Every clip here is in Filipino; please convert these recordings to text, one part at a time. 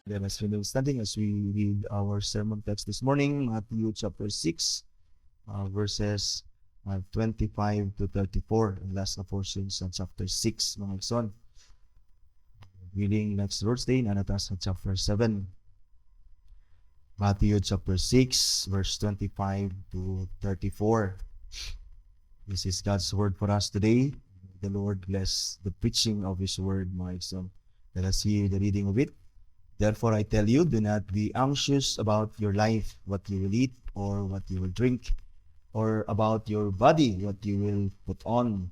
Then as we studying, as we read our sermon text this morning, Matthew chapter 6, verses 25 to 34. Ang last na portion sa chapter 6, mga igsoon. Reading next Thursday, nanatas sa chapter 7. Matthew chapter 6, verse 25 to 34. This is God's word for us today. The Lord bless the preaching of His word, mga igsoon. Let us hear the reading of it. Therefore, I tell you, do not be anxious about your life, what you will eat or what you will drink, or about your body, what you will put on.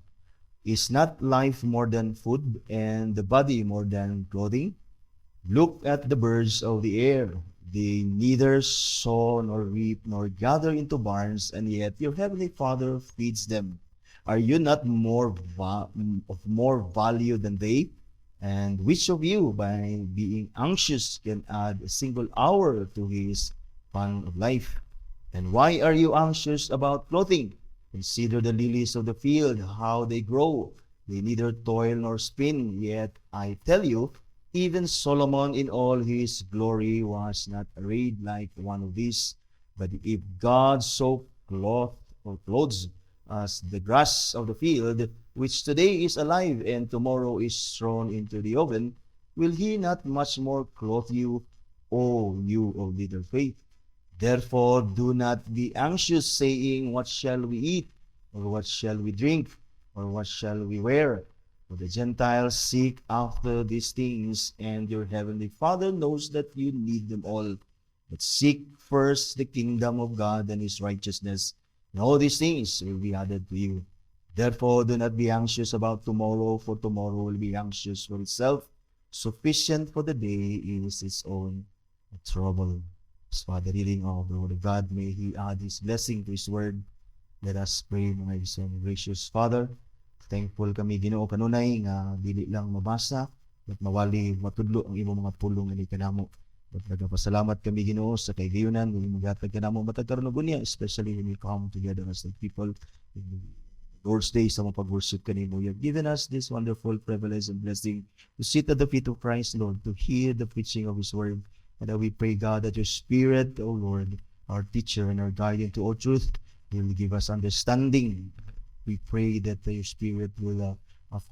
Is not life more than food, and the body more than clothing? Look at the birds of the air. They neither sow nor reap nor gather into barns, and yet your heavenly Father feeds them. Are you not of more value than they? And which of you, by being anxious, can add a single hour to his span of life? And why are you anxious about clothing? Consider the lilies of the field, how they grow. They neither toil nor spin. Yet I tell you, even Solomon in all his glory was not arrayed like one of these. But if God so clothes as the grass of the field, which today is alive and tomorrow is thrown into the oven, will he not much more clothe you, O you of little faith? Therefore do not be anxious, saying, what shall we eat, or what shall we drink, or what shall we wear? For the Gentiles seek after these things, and your heavenly Father knows that you need them all. But seek first the kingdom of God and his righteousness, and all these things will be added to you. Therefore, do not be anxious about tomorrow, for tomorrow will be anxious for itself. Sufficient for the day is its own trouble. As for the reading of the Word of God, may He add His blessing to His Word. Let us pray, mga isang gracious Father. Thankful kami, Ginoo, kanunay nga dili lang mabasa at mawali matudlo ang imong mga pulong nga kanamo. At nagpasalamat kami, Ginoo, sa kaygayonan ng imong gatag kanamo matag karon unya, especially when we come together as the people in Lord's Day sa mga pag-worship kanimo. You have given us this wonderful privilege and blessing to sit at the feet of Christ, Lord, to hear the preaching of His Word. And we pray, God, that your Spirit, O Lord, our teacher and our guide into all truth, will give us understanding. We pray that your Spirit will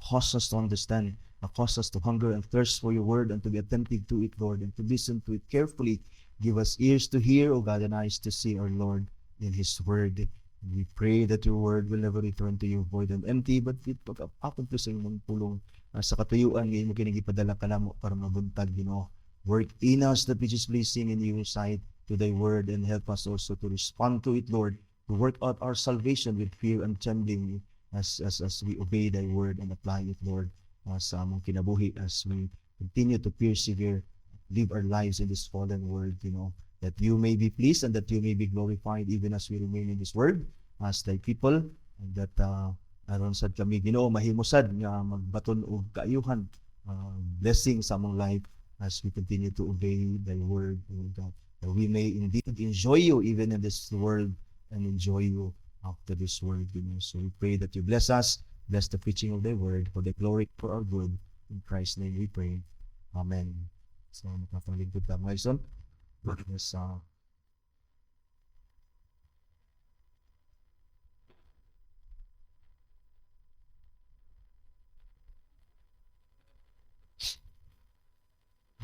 cause us to understand, cause us to hunger and thirst for your word and to be attentive to it, Lord, and to listen to it carefully. Give us ears to hear, O God, and eyes to see, our Lord, in His word. We pray that your word will never return to you void and empty, but it pag-apon to sa imong pulong sa katuyuan ngayon mo kinigipadala ka namo para mabuntag, Ginoo. Work in us that which is pleasing in your sight to thy word, and help us also to respond to it, Lord, to work out our salvation with fear and trembling as we obey thy word and apply it, Lord, sa among kinabuhi as we continue to persevere, live our lives in this fallen world, that you may be pleased and that you may be glorified even as we remain in this world as thy people, and that aron sad kami, Ginoo, mahimusad nga magbaton og kaayuhan, blessing sa among life as we continue to obey thy word, O God, that we may indeed enjoy you even in this world and enjoy you after this world, Ginoo. So we pray that you bless us, bless the preaching of thy word for the glory for our good. In Christ's name we pray. Amen. So makapalingkod ka mga ison. Yes, ang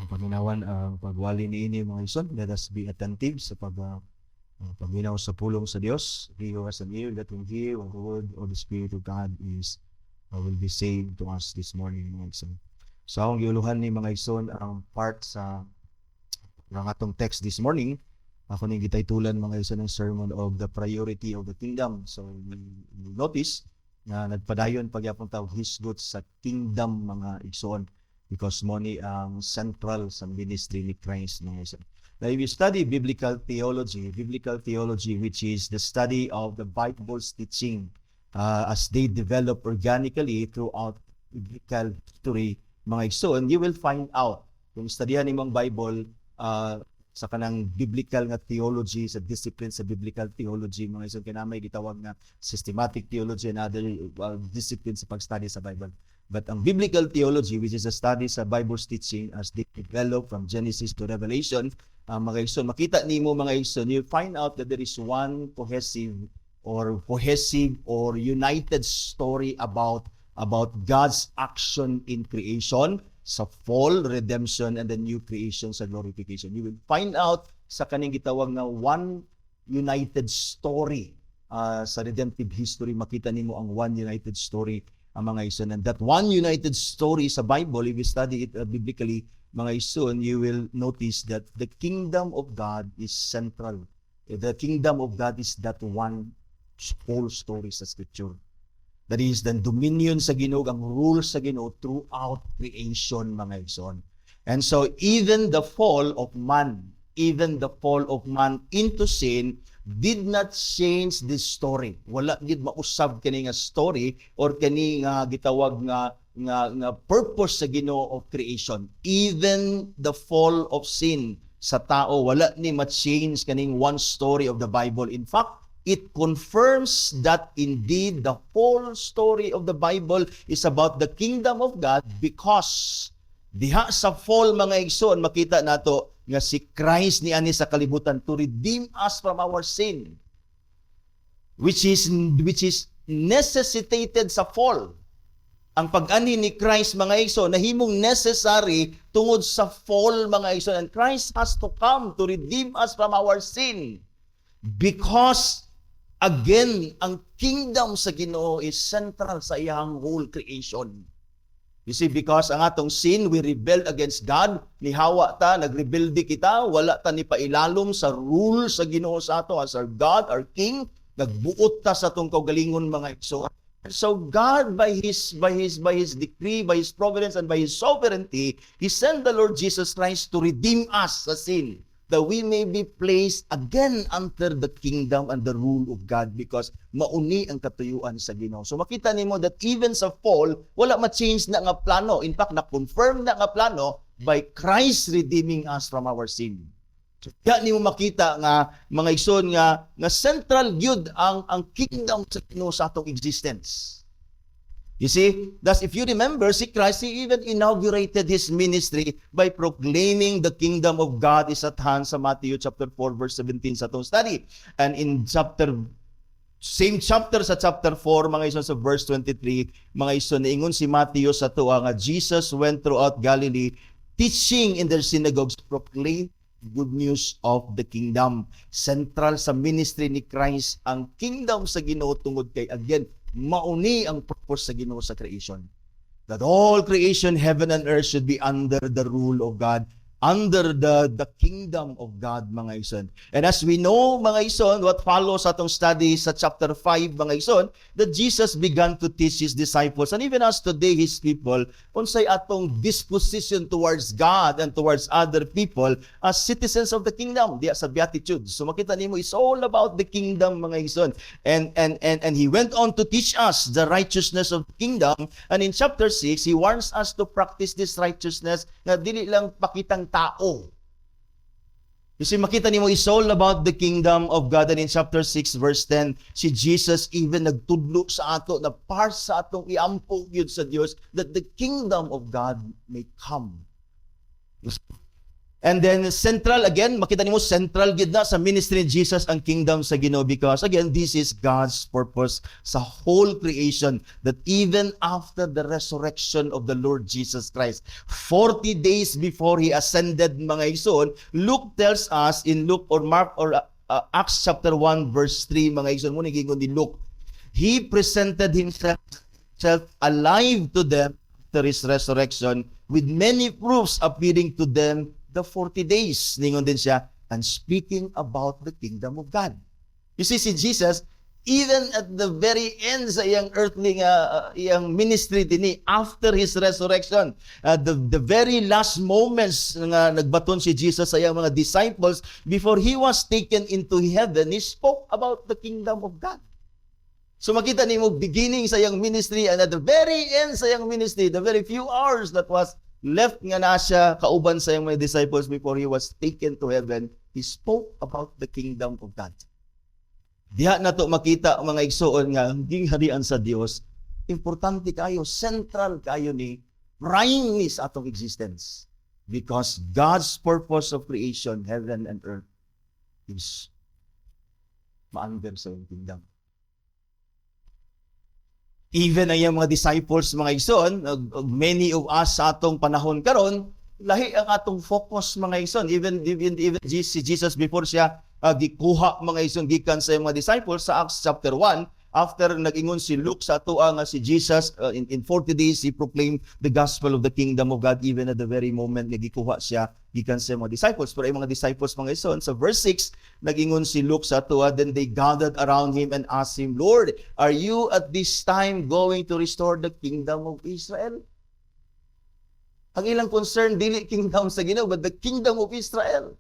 pagminawan ang pagwali niini mga ison. Let us be attentive sa pagminaw sa pulong sa Dios. He who has an ear, let him hear what the word of the Spirit of God is will be saying to us this morning, mga ison. So akong giuluhan ni mga ison ang part sa ng atong text this morning. Ako ning gitaytulan mga ison ng sermon of the priority of the kingdom. So we notice na nagpadayon pagyapon ta hisgot sa kingdom mga igsoon, because money ang central sa ministry ni Christ, mga ison. Now, if you study biblical theology, which is the study of the Bible's teaching as they develop organically throughout biblical history, mga igsoon, you will find out, kung studihan nimong Bible sa kanang biblical nga theology, sa discipline sa biblical theology, mga igsoon, kinamay gitawag nga systematic theology and other discipline sa pag-study sa Bible. But ang biblical theology, which is a study sa Bible's teaching as they develop from Genesis to Revelation, mga igsoon, makita nimo mga igsoon, you find out that there is one cohesive or united story about God's action in creation, sa fall, redemption, and the new creation sa glorification. You will find out sa kaning gitawag na one united story sa redemptive history. Makita nimo ang one united story ang mga igsoon. And that one united story sa Bible, if you study it biblically, mga igsoon, you will notice that the kingdom of God is central. The kingdom of God is that one whole story sa Scripture. That is, the dominion sa Ginoo, ang rule sa Ginoo throughout creation, mga igsoon. And so, even the fall of man into sin did not change this story. Wala gid mausab kani nga story or kani nga gitawag nga purpose sa Ginoo of creation. Even the fall of sin sa tao, wala ni ma-change kaning one story of the Bible. In fact, it confirms that indeed the whole story of the Bible is about the kingdom of God, because diha sa fall, mga igsoon, makita nato nga si Christ ni ani sa kalibutan to redeem us from our sin, which is necessitated sa fall. Ang pag-ani ni Christ, mga igsoon, nahimong necessary tungod sa fall, mga igsoon, and Christ has to come to redeem us from our sin, because again, ang kingdom sa Ginoo is central sa iyang whole creation. You see, because ang atong sin, we rebelled against God, nihawa ta, nagrebelde kita, wala ta ni pailalom sa rule sa Ginoo sa ato as our God, our King, nagbuot ta sa atong kaugalingon, mga igsoon. So God, by His decree, by His providence, and by His sovereignty, He sent the Lord Jesus Christ to redeem us sa sin, that we may be placed again under the kingdom and the rule of God, because mauni ang katuyuan sa Ginoo. So makita nimo that even sa fall, wala ma-change na nga plano. In fact, na-confirm na nga plano by Christ redeeming us from our sin. So kaya nimo makita nga mga igsoon nga central gyud ang kingdom sa Ginoo sa atong existence. You see, thus if you remember, si Christ, He even inaugurated His ministry by proclaiming the kingdom of God is at hand sa Matthew chapter 4 verse 17 sa atong study. And in same chapter sa chapter 4, mga igsoon, sa verse 23, mga igsoon, niingon si Matthew sa tuwa nga Jesus went throughout Galilee, teaching in their synagogues, proclaim good news of the kingdom. Central sa ministry ni Christ ang kingdom sa Ginoo, tungod kay again mauni ang purpose sa Ginoo sa creation. That all creation, heaven and earth, should be under the rule of God, under the kingdom of God, mga igsoon. And as we know, mga igsoon, what follows atong study sa chapter 5, mga igsoon, that Jesus began to teach His disciples, and even us today, His people, unsay atong disposition towards God and towards other people as citizens of the kingdom, diya sa Beatitudes. So makita nimo, it's all about the kingdom, mga igsoon. And He went on to teach us the righteousness of the kingdom, and in chapter 6, He warns us to practice this righteousness na dili lang pakitang tao. You see, makita nimo, is all about the kingdom of God. And in chapter 6 verse 10, si Jesus even nagtudlo sa ato na para sa atong iampo yun sa Dios, that the kingdom of God may come. And then central again, makita nimo, central gid na sa ministry ni Jesus ang kingdom sa Ginoo, because again, this is God's purpose sa whole creation, that even after the resurrection of the Lord Jesus Christ, 40 days before He ascended, mga igsoon, Luke tells us in Luke or Mark or Acts chapter 1 verse 3, mga igsoon, muna gingon ni Luke, He presented Himself alive to them after His resurrection, with many proofs appearing to them the 40 days. Ningon din siya, and speaking about the kingdom of God. You see, si Jesus, even at the very end sa iyang earthly iyang ministry dinhi, after His resurrection, the very last moments nga nagbaton si Jesus sa iyang mga disciples, before He was taken into heaven, He spoke about the kingdom of God. So makita nimo, beginning sa iyang ministry, and at the very end sa iyang ministry, the very few hours that was left nga na siya kauban sa iyang mga disciples before He was taken to heaven, He spoke about the kingdom of God. Diha na to makita, mga igsoon, nga ang gingharian sa Dios importante kayo, central kayo ni prime ni sa atong existence. Because God's purpose of creation, heaven and earth, is ma-under sa iyong kingdom. Even ang iyang mga disciples, mga igsoon, many of us sa atong panahon karon, lahi ang atong focus, mga igsoon. Even si Jesus before siya gikuha, mga igsoon, gikan sa iyang mga disciples sa Acts chapter 1, after nag-ingon si Luke sa atua nga si Jesus, in 40 days, he proclaimed the gospel of the kingdom of God, even at the very moment nga gikuha siya gikan sa mga disciples. Pero ay mga disciples, mga ison, sa verse 6, nag-ingon si Luke sa atua, then they gathered around him and asked him, Lord, are you at this time going to restore the kingdom of Israel? Ang ilang concern, dili kingdom sa Ginoo, but the kingdom of Israel.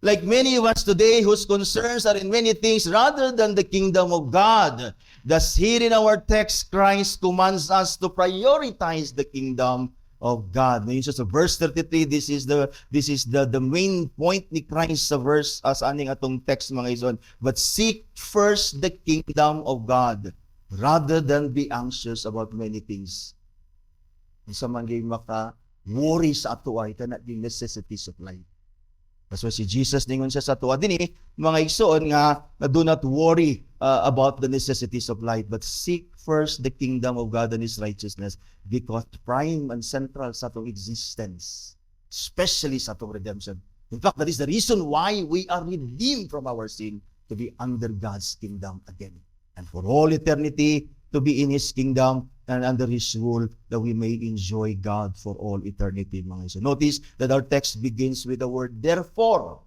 Like many of us today whose concerns are in many things rather than the kingdom of God. Thus here in our text, Christ commands us to prioritize the kingdom of God. Ngayon sa verse 33, this is the main point ni Christ sa verse as aning atong text, mga ison. But seek first the kingdom of God rather than be anxious about many things. Sa man gyud maka worry sa ato ay kana the necessities of life. That's why si Jesus ningon siya sa tuwa dinhi, mga igsoon nga do not worry about the necessities of life, but seek first the kingdom of God and His righteousness, because prime and central sa atong existence, especially sa atong redemption. In fact, that is the reason why we are redeemed from our sin, to be under God's kingdom again, and for all eternity to be in His kingdom and under His rule, that we may enjoy God for all eternity, mga iso. Notice that our text begins with the word therefore,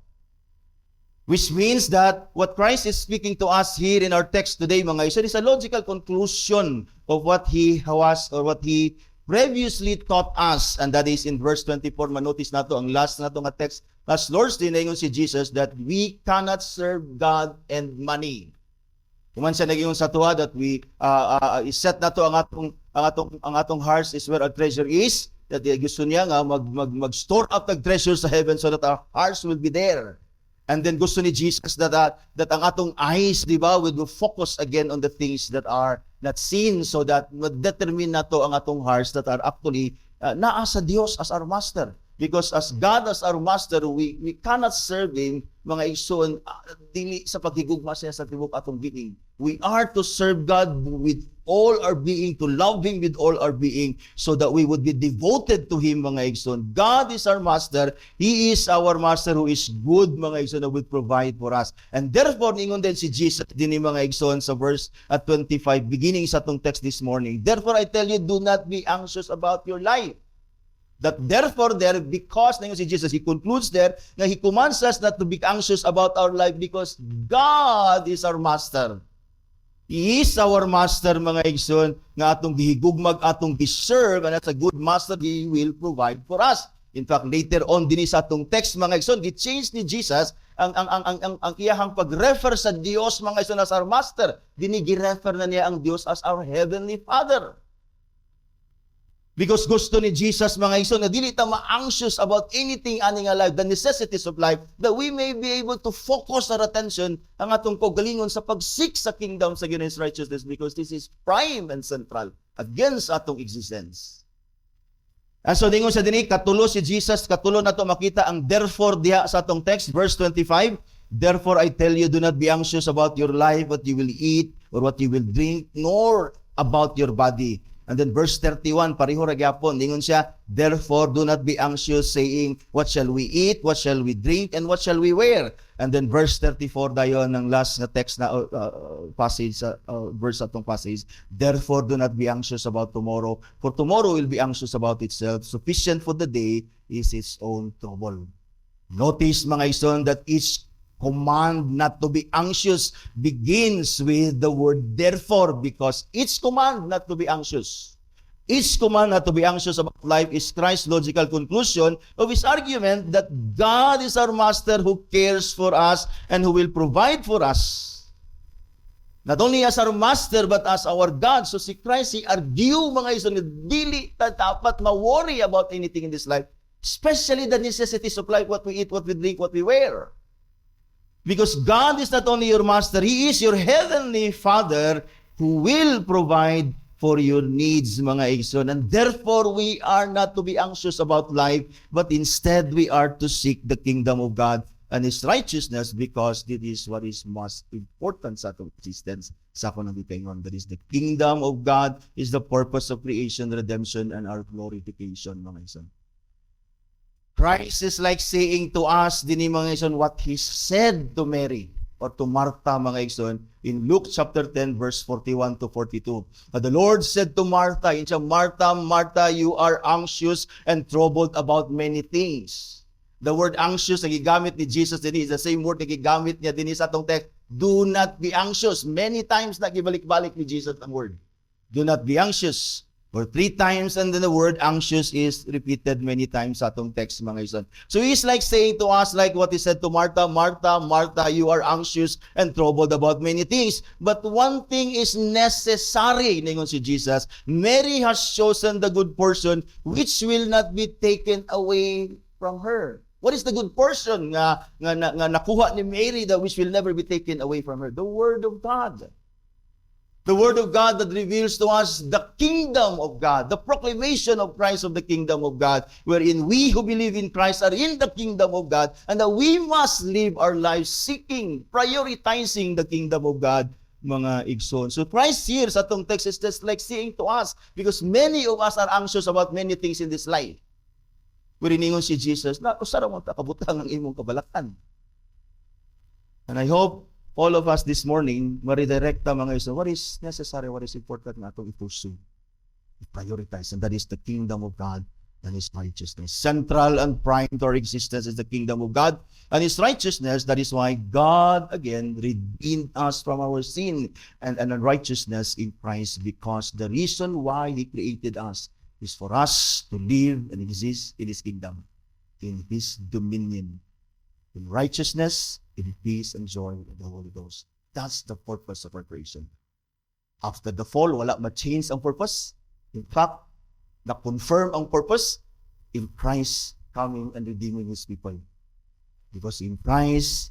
which means that what Christ is speaking to us here in our text today, mga iso, is a logical conclusion of what He was or what He previously taught us, and that is in verse 24. Manotice nato ang last nato nga text. Last Lord's Day, naingon si Jesus that we cannot serve God and money. Kuman siya nag-ingon sa tuwa that we set nato ang atong hearts is where our treasure is, that gusto niya nga mag-store up the treasure sa heaven so that our hearts will be there. And then gusto ni Jesus that ang atong eyes, di ba, will focus again on the things that are not seen, so that ma-determine nato ang atong hearts that are actually naa sa Dios as our master. Because as God as our master, we cannot serve Him, mga igsoon, dili sa paghigugma siya sa tibok atong being. We are to serve God with all our being, to love Him with all our being, so that we would be devoted to Him, mga igsoon. God is our master. He is our master who is good, mga igsoon, that will provide for us. And therefore, ningon din si Jesus din mga igsoon sa verse 25, beginning sa atong text this morning. Therefore, I tell you, do not be anxious about your life. That therefore there, because na si Jesus, He concludes there, na He commands us not to be anxious about our life because God is our master. He is our master, mga igsoon, nga atong gihigugmag, atong giserve, and as a good master, He will provide for us. In fact, later on din sa atong text, mga igsoon, gi-change ni Jesus ang iyahang pag-refer sa Dios, mga igsoon, as our master. Dinigi-refer na niya ang Dios as our heavenly Father. Because gusto ni Jesus, mga igsoon, na dili ta ma-anxious about anything ani nga life, the necessities of life, that we may be able to focus our attention ang atong kaugalingon sa pag-seek sa kingdom sa His righteousness, because this is prime and central against atong existence. And so dingon sa dinhi, katulo si Jesus, katulo nato makita ang therefore diha sa atong text, verse 25. Therefore I tell you, do not be anxious about your life, what you will eat or what you will drink, nor about your body. And then verse 31, pareho ra gyapon, ningon siya, therefore do not be anxious, saying, what shall we eat, what shall we drink, and what shall we wear? And then verse 34 dayon ng last na text na passage, verse atong passage, therefore do not be anxious about tomorrow, for tomorrow will be anxious about itself. Sufficient for the day is its own trouble. Notice, mga ison, that each command not to be anxious begins with the word therefore, because each command not to be anxious, each command not to be anxious about life is Christ's logical conclusion of His argument that God is our master who cares for us and who will provide for us. Not only as our master, but as our God. So si Christ, He argue, mga ison, dili ta dapat ma-worry about anything in this life, especially the necessities of life, what we eat, what we drink, what we wear. Because God is not only your master, He is your heavenly Father who will provide for your needs, mga igsoon. And therefore, we are not to be anxious about life, but instead we are to seek the kingdom of God and His righteousness, because this is what is most important sa atong existence sa akong nagitaingon. That is the kingdom of God is the purpose of creation, redemption, and our glorification, mga igsoon. Christ is like saying to us, din mga igsoon, what He said to Mary or to Martha, mga igsoon, in Luke chapter 10, verse 41 to 42. The Lord said to Martha, Martha, Martha, you are anxious and troubled about many things. The word anxious na gigamit ni Jesus din is the same word na gigamit niya din sa atong text. Do not be anxious. Many times na gibalik-balik ni Jesus ang word. Do not be anxious. Or 3 times, and then the word anxious is repeated many times sa atong text, mga igsoon. So He's like saying to us, like what He said to Martha, Martha, Martha, you are anxious and troubled about many things. But one thing is necessary, ningon si Jesus. Mary has chosen the good portion which will not be taken away from her. What is the good portion nga nakuha ni Mary that which will never be taken away from her? The Word of God. The Word of God that reveals to us the kingdom of God, the proclamation of Christ of the kingdom of God, wherein we who believe in Christ are in the kingdom of God, and that we must live our lives seeking, prioritizing the kingdom of God, mga igsoon. So Christ here sa atong text is just like saying to us, because many of us are anxious about many things in this life. Wherein ingon si Jesus, na usara mo ta kabutang ang imong kabalakan. And I hope all of us this morning, maridirekta mga iso, what is necessary, what is important na itong i-pursue, i-prioritize, and that is the kingdom of God and His righteousness. Central and prime to our existence is the kingdom of God and His righteousness. That is why God, again, redeemed us from our sin and unrighteousness in Christ, because the reason why He created us is for us to live and exist in His kingdom, in His dominion, in righteousness, in peace and joy in the Holy Ghost. That's the purpose of our creation. After the fall, wala ma-change ang purpose. In fact, na-confirm ang purpose in Christ coming and redeeming His people. Because in Christ,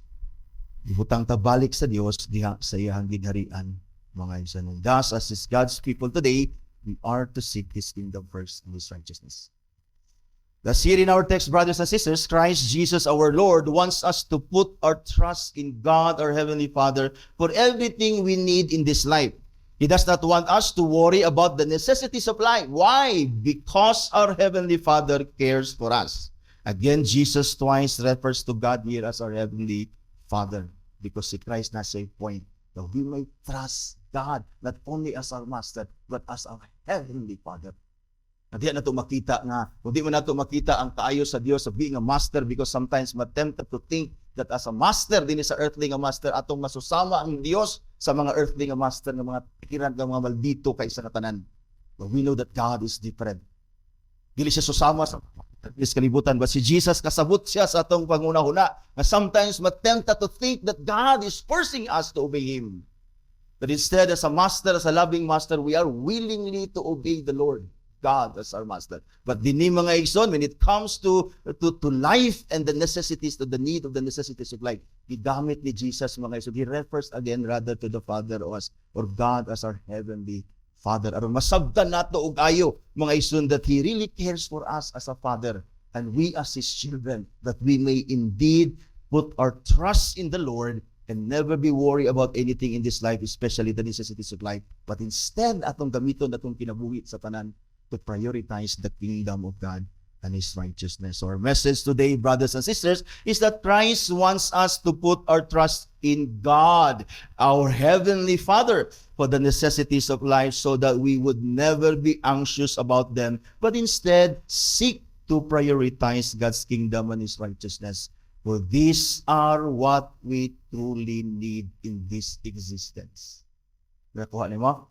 ibutang tabalik sa Dios diha sa iyang ginharian, mga igsoon. Thus, as is God's people today, we are to seek His kingdom first and His righteousness. Thus here in our text, brothers and sisters, Christ Jesus our Lord wants us to put our trust in God, our Heavenly Father, for everything we need in this life. He does not want us to worry about the necessities of life. Why? Because our Heavenly Father cares for us. Again, Jesus twice refers to God here as our Heavenly Father, because si Christ na say point that we may trust God not only as our Master, but as our Heavenly Father. At diyan na ito makita nga, kung di mo na ito makita ang kaayo sa Dios of being a master, because sometimes tempted to think that as a master, din sa earthly nga master, atong masusama ang Dios sa mga earthly nga master, ng mga pikiran, ng mga maldito kaysa katanan. But we know that God is different. Dili siya susama sa kalibutan, but si Jesus kasabot siya sa atong panguna-huna, na sometimes tempted to think that God is forcing us to obey Him. That instead, as a master, as a loving master, we are willingly to obey the Lord God as our master. But dini mga igsoon, when it comes to life and the necessities, to the need of the necessities of life, gigamit ni Jesus mga igsoon. He refers again rather to the Father or God as our Heavenly Father. Aron masabtan nato og ayo mga igsoon that He really cares for us as a Father, and we as His children, that we may indeed put our trust in the Lord and never be worried about anything in this life, especially the necessities of life, but instead atong gamiton atong kinabuhi sa tanan to prioritize the kingdom of God and His righteousness. So our message today, brothers and sisters, is that Christ wants us to put our trust in God, our Heavenly Father, for the necessities of life, so that we would never be anxious about them, but instead seek to prioritize God's kingdom and His righteousness. For these are what we truly need in this existence. Nakuha ni mo?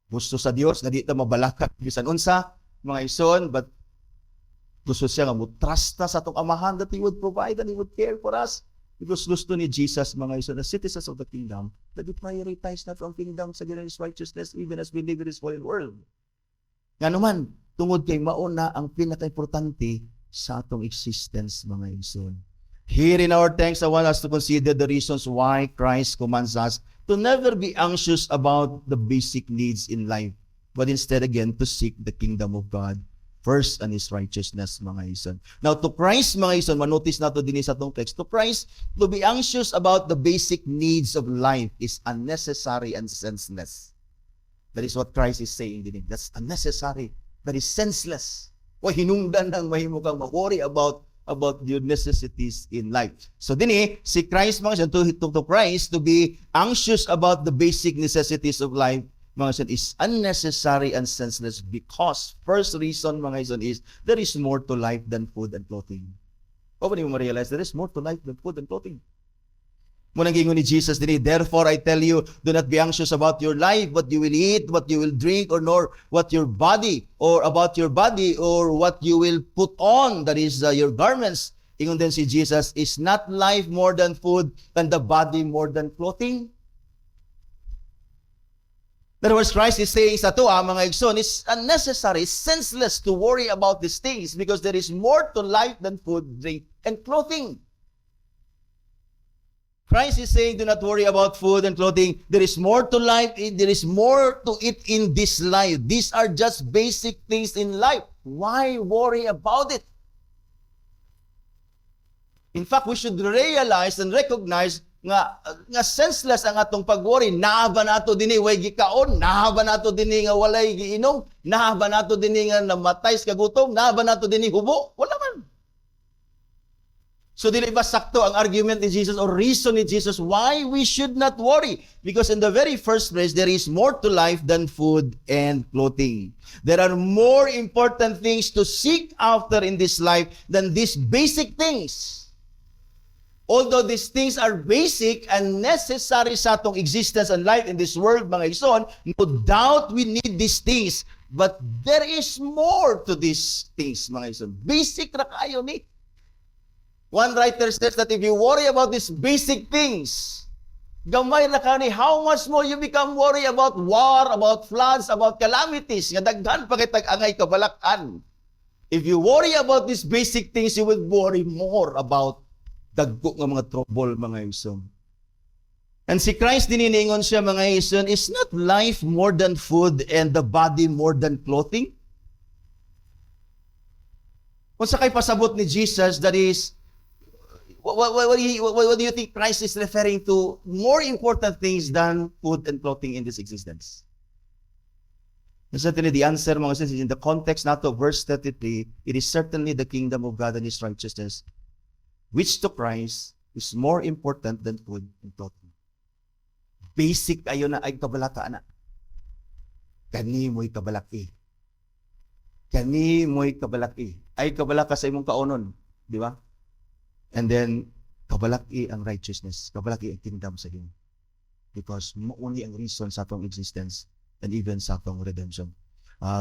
Gusto sa Dios na di ta mabalakat bisan unsa mga igsoon, but gusto siya nga mutrasta sa atong amahan that He would provide and He would care for us, because gusto ni Jesus mga igsoon, as citizens of the kingdom, that we prioritize na ang kingdom sa His righteousness even as we live in this fallen world. Nga naman, tungod kay mauna ang pinaka-importante sa atong existence mga igsoon. Here in our text, I want us to consider the reasons why Christ commands us to never be anxious about the basic needs in life, but instead, again, to seek the kingdom of God first and His righteousness, mga ison. Now, to Christ, mga ison, manotice na ito din sa itong text, to Christ, to be anxious about the basic needs of life is unnecessary and senseless. That is what Christ is saying din. That's unnecessary. That is senseless. O hinungdan ng mahimo kang ma-worry about your necessities in life. So din si Christ, mga ison, to Christ, to be anxious about the basic necessities of life, mga ison, is unnecessary and senseless because first reason, mga ison, is there is more to life than food and clothing. O ba niyo ma-realize there is more to life than food and clothing? Munang gingon ni Jesus din, therefore I tell you, do not be anxious about your life, what you will eat, what you will drink, or nor what your body, or about your body, or what you will put on, that is your garments. Ingon din si Jesus, is not life more than food, and the body more than clothing? In other words, Christ is saying sa to, mga igsoon, it's unnecessary, senseless to worry about these things because there is more to life than food, drink, and clothing. Christ is saying, do not worry about food and clothing. There is more to life. There is more to it in this life. These are just basic things in life. Why worry about it? In fact, we should realize and recognize nga senseless ang atong pag-worry. Nahaba nato dinhi way gikaon, nahaba nato dinhi nga walay giinom, nahaba nato dinhi nga namatay sa kagutom, nahaba nato dinhi hubo. Wala man. So dili ba sakto ang argument ni Jesus or reason ni Jesus why we should not worry? Because in the very first place, there is more to life than food and clothing. There are more important things to seek after in this life than these basic things. Although these things are basic and necessary sa atong existence and life in this world, mga ison, no doubt we need these things. But there is more to these things, mga ison. Basic ra kayo ni. One writer says that if you worry about these basic things, gamay na ka ni, how much more you become worry about war, about floods, about calamities, nga daghan pa kitag angay kabalakan. If you worry about these basic things, you will worry more about dagko nga mga trouble, mga ison. And si Christ dininingon siya, mga ison, is not life more than food and the body more than clothing? Kung sa kay pasabot ni Jesus, that is, what do you think Christ is referring to more important things than food and clothing in this existence? And certainly the answer, mga sis, is in the context not of verse 33, it is certainly the kingdom of God and His righteousness, which to Christ is more important than food and clothing. Basic ayo na ay kabalaka na. Kani mo'y kabalaki. Kani mo'y kabalaki. Ay kabalaka sa imong kaonon. Di ba? And then, kabalaki ang righteousness. Kabalaki ang kingdom sa Him. Because mauni ang reason sa atong existence and even sa atong redemption.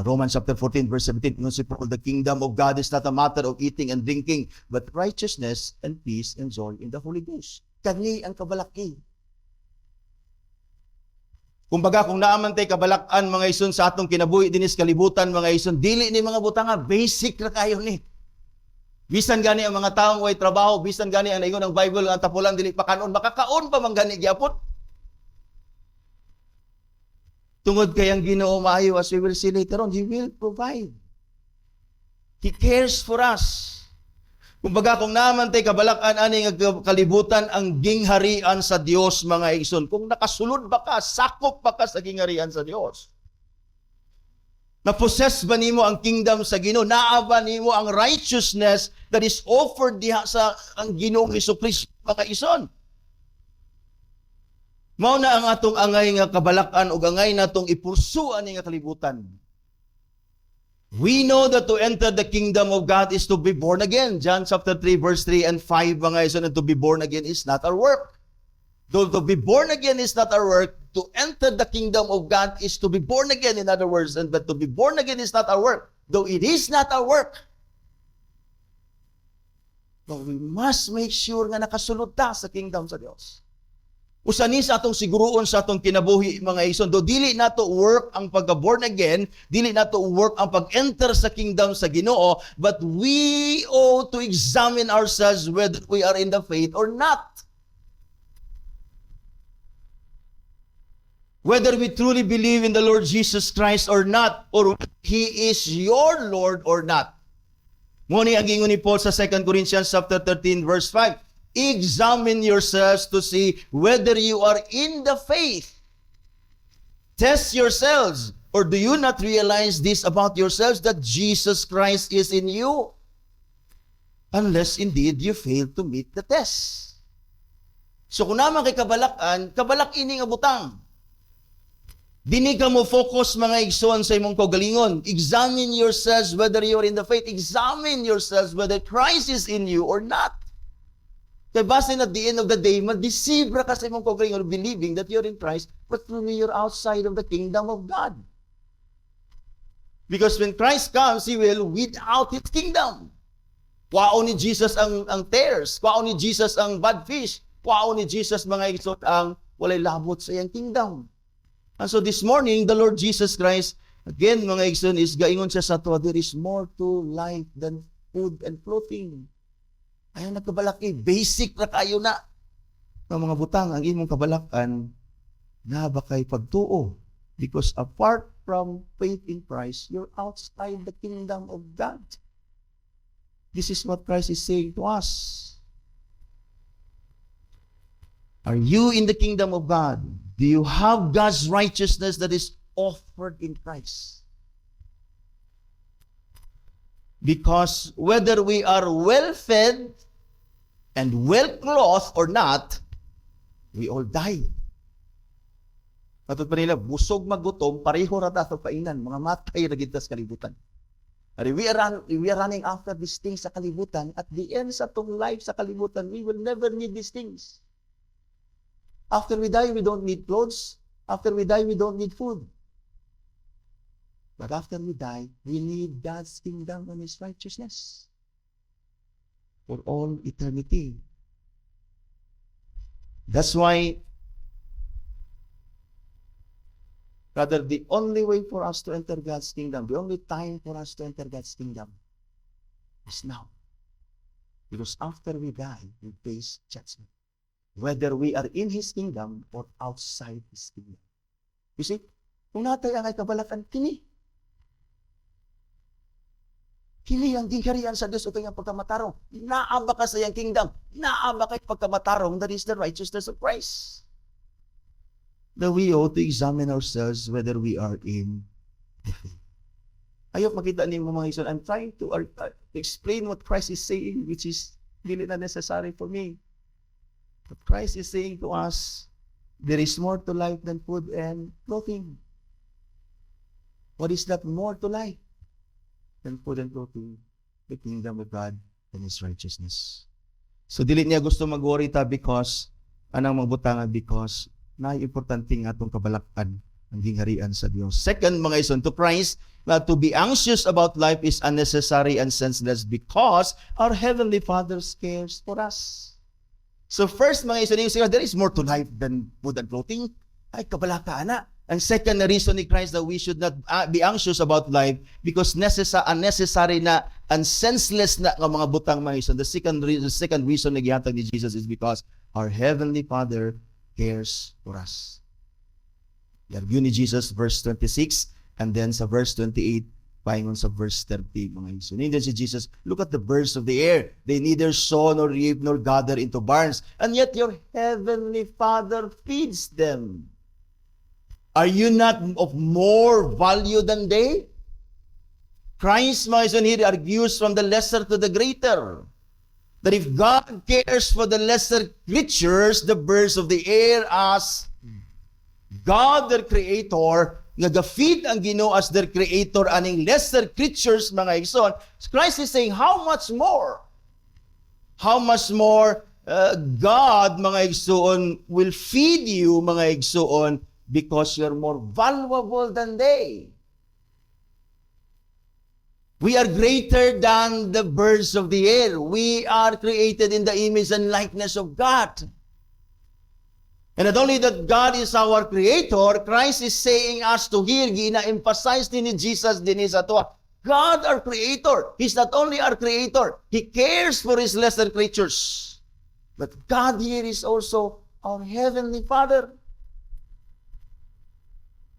Romans chapter 14, verse 17, the kingdom of God is not a matter of eating and drinking, but righteousness and peace and joy in the Holy Ghost. Kani ang kabalaki. Kumbaga, kung naaman tayo kabalakan, mga ison, sa atong kinabuhi dinis kalibutan, mga ison, dili ni mga butanga, basic na kayo ni. Bisan gani ang mga taong way trabaho, bisan gani ang naingon ng Bible, ang tapulan dili pa kanon, makakaon pa man gani gyapon. Tungod kay ang Ginoo maayo, as we will see later on, He will provide. He cares for us. Kumbaga, kung naman tayo kabalakan ani nga kalibutan ang gingharian sa Dios, mga igsoon, kung nakasulod ba ka, sakop ba ka sa gingharian sa Dios? Na-possess ba nimo ang kingdom sa Ginoo? Naa ba nimo ang righteousness that is offered diha sa ang Ginoong Hesukristo, mga igsoon? Mao na ang atong angay nga kabalakan ug angay natong ipursuan nga kalibutan. We know that to enter the kingdom of God is to be born again. John chapter 3 verse 3 and 5, mga igsoon, and to be born again is not our work. Though to be born again is not our work, to enter the kingdom of God is to be born again, in other words, and but to be born again is not our work, though it is not our work. But we must make sure nga nakasulod ta sa kingdom sa Dios. Usa ni sa atong siguruon sa atong kinabuhi mga igsoon, do dili nato work ang pagka-born again, dili nato work ang pag-enter sa kingdom sa Ginoo, but we ought to examine ourselves whether we are in the faith or not. Whether we truly believe in the Lord Jesus Christ or not, or He is your Lord or not. Nguni ang gingon ni Paul sa 2 Corinthians chapter 13 verse 5. Examine yourselves to see whether you are in the faith. Test yourselves. Or do you not realize this about yourselves, that Jesus Christ is in you? Unless indeed you fail to meet the test. So kung naman kay kabalakan, kabalak ini nga butang. Dini ka mo focus mga igsoon sa imong kaugalingon. Examine yourselves whether you are in the faith. Examine yourselves whether Christ is in you or not. Kaya basin at the end of the day, ma-deceive ka sa imong kaugalingon believing that you're in Christ, but truly you're outside of the kingdom of God. Because when Christ comes, He will weed out His kingdom. Kwao ni Jesus ang tares. Kwao ni Jesus ang bad fish. Kwao ni Jesus mga igsoon ang walay labot sa iyang kingdom. And so this morning, the Lord Jesus Christ, again mga igsoon, is gaingon siya sa ato, there is more to life than food and clothing. Ayaw nagkabalaki, basic na kayo na. Ng mga butang, ang imong kabalakan, na ba kay pagtuo? Because apart from faith in Christ, you're outside the kingdom of God. This is what Christ is saying to us. Are you in the kingdom of God? Do you have God's righteousness that is offered in Christ? Because whether we are well-fed and well-clothed or not, we all die. Matod pa nila, busog magutom, pareho rata sa painan, mga matay na gintas kalibutan. We are running after these things sa kalibutan. At the end sa itong life sa kalibutan, we will never need these things. After we die, we don't need clothes. After we die, we don't need food. But after we die, we need God's kingdom and His righteousness for all eternity. That's why, rather, the only way for us to enter God's kingdom, the only time for us to enter God's kingdom is now. Because after we die, we face judgment. Whether we are in His kingdom or outside His kingdom. You see, kung natay ang ay kabalakan, kini ang gingkarian sa Diyos o kanyang pagkamatarong. Naaba ka sa iyang kingdom. Naaba kay pagkamatarong, that is the righteousness of Christ. That we ought to examine ourselves whether we are in the faith. Ayok makita niyo mga ison. I'm trying to explain what Christ is saying, which is really not necessary for me. But Christ is saying to us, there is more to life than food and clothing. What is that more to life than food and clothing? The kingdom of God and His righteousness. So, dili niya gusto mag-worry ta because, anang magbutangan because, na-importante nga itong kabalakan ang gingharian sa Diyos. Second, mga ison, to Christ, to be anxious about life is unnecessary and senseless because our Heavenly Father cares for us. So first, mga ison, there is more to life than food and clothing. Ay, kabalaka na. Ang second na reason ni Christ that we should not be anxious about life because unnecessary na and senseless na ng mga butang mga ison. The second reason na gihatag ni Jesus is because our Heavenly Father cares for us. Yargyo ni Jesus, verse 26, and then sa verse 28, paingon sa verse 30, mga ison. And then si Jesus, look at the birds of the air. They neither sow nor reap nor gather into barns, and yet your Heavenly Father feeds them. Are you not of more value than they? Christ, mga ison, here argues from the lesser to the greater. That if God cares for the lesser creatures, the birds of the air, as God, their creator, nga ga-feed ang Ginoo as their creator, aning lesser creatures, mga igsoon, Christ is saying, how much more? How much more God, mga igsoon, will feed you, mga igsoon, because you're more valuable than they. We are greater than the birds of the air. We are created in the image and likeness of God. And not only that God is our Creator, Christ is saying us to here, gina-emphasize din ni Jesus din sa to. God our Creator. He's not only our Creator. He cares for His lesser creatures. But God here is also our Heavenly Father.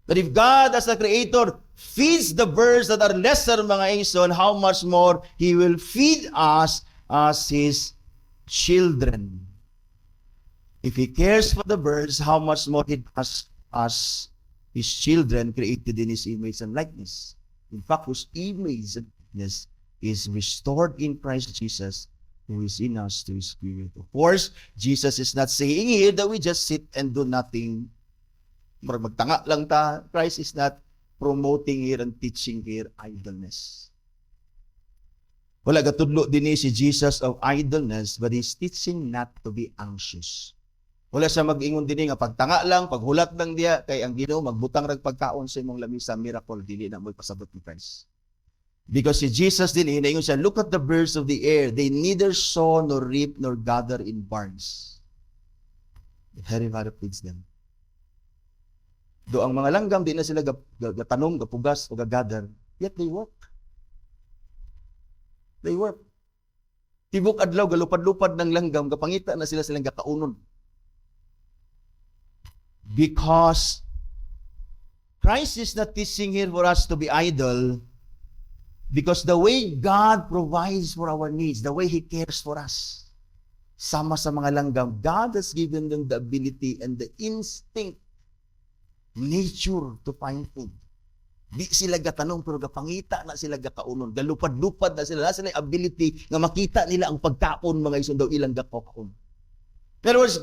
But if God as a Creator feeds the birds that are lesser, mga Aison, how much more He will feed us as His children. If He cares for the birds, how much more He does us, His children, created in His image and likeness. In fact, whose image and likeness is restored in Christ Jesus, who is in us to His Spirit. Of course, Jesus is not saying here that we just sit and do nothing. Magtanga lang ta. Christ is not promoting here and teaching here idleness. Wala gatudlo din si Jesus of idleness, but He's teaching not to be anxious. Wala siya mag-ingon din nga pagtanga lang, paghulat lang diya, kay ang Ginoo magbutang rag pagkaon sa imong lamisa, miracle, dili na mo'y pasabot ni Christ. Because si Jesus din, hinaingon siya, look at the birds of the air. They neither sow nor reap nor gather in barns. The Heavenly Father feeds them. Do ang mga langgam, di na sila gatanom, gapugas, o gagather, yet they work. They work. Tibok adlaw, galupad-lupad ng langgam, kapangita na silang gakaunon. Because Christ is not teaching here for us to be idle, because the way God provides for our needs, the way He cares for us, sama sa mga langgam, God has given them the ability and the instinct, nature to find food. Di sila gatanong, pero gapangita na sila gakaunon. Galupad-lupad na sila ability nga makita nila ang pagkaon, mga Igsoon, daw ilang gakaunon. In other words,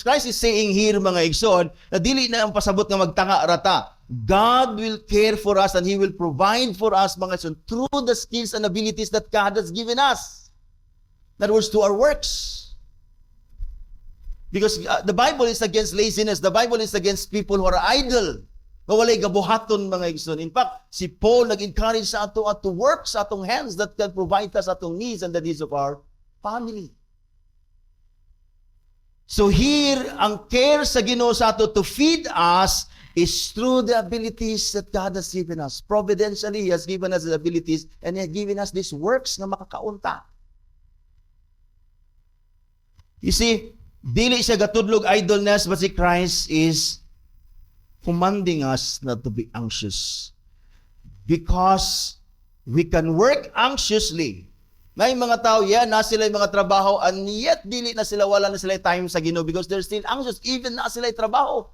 Christ is saying here, mga Igsoon, na dili na ang pasabot nga magtanga rata. God will care for us and He will provide for us, mga Igsoon, through the skills and abilities that God has given us. In other words, to our works. Because the Bible is against laziness. The Bible is against people who are idle. Nawalay gabuhaton, mga Igsoon. In fact, si Paul nag-encourage sa ato at to work sa atong hands that can provide us atong needs and the needs of our family. So here, ang care sa Ginoo sa ato to feed us is through the abilities that God has given us. Providentially, He has given us the abilities and He has given us these works na makakaunta. You see, dili siya gatudlog idleness, but si Christ is commanding us not to be anxious. Because we can work anxiously. May mga tao, na sila yung mga trabaho, and yet dili na sila, wala na sila time sa Ginoo because they're still anxious, even na sila yung trabaho.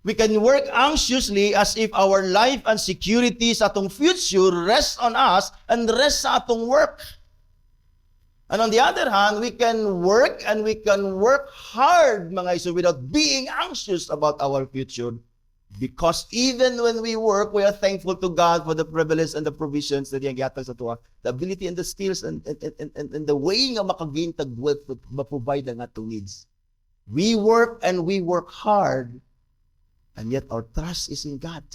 We can work anxiously as if our life and security sa atong future rests on us and rests sa atong work. And on the other hand, we can work and we can work hard, mga iso, without being anxious about our future. Because even when we work, we are thankful to God for the privilege and the provisions that He gihatag sa tuwa. The ability and the skills and the way nga makagain tag wealth to ma-provide ang atong needs. We work and we work hard, and yet our trust is in God.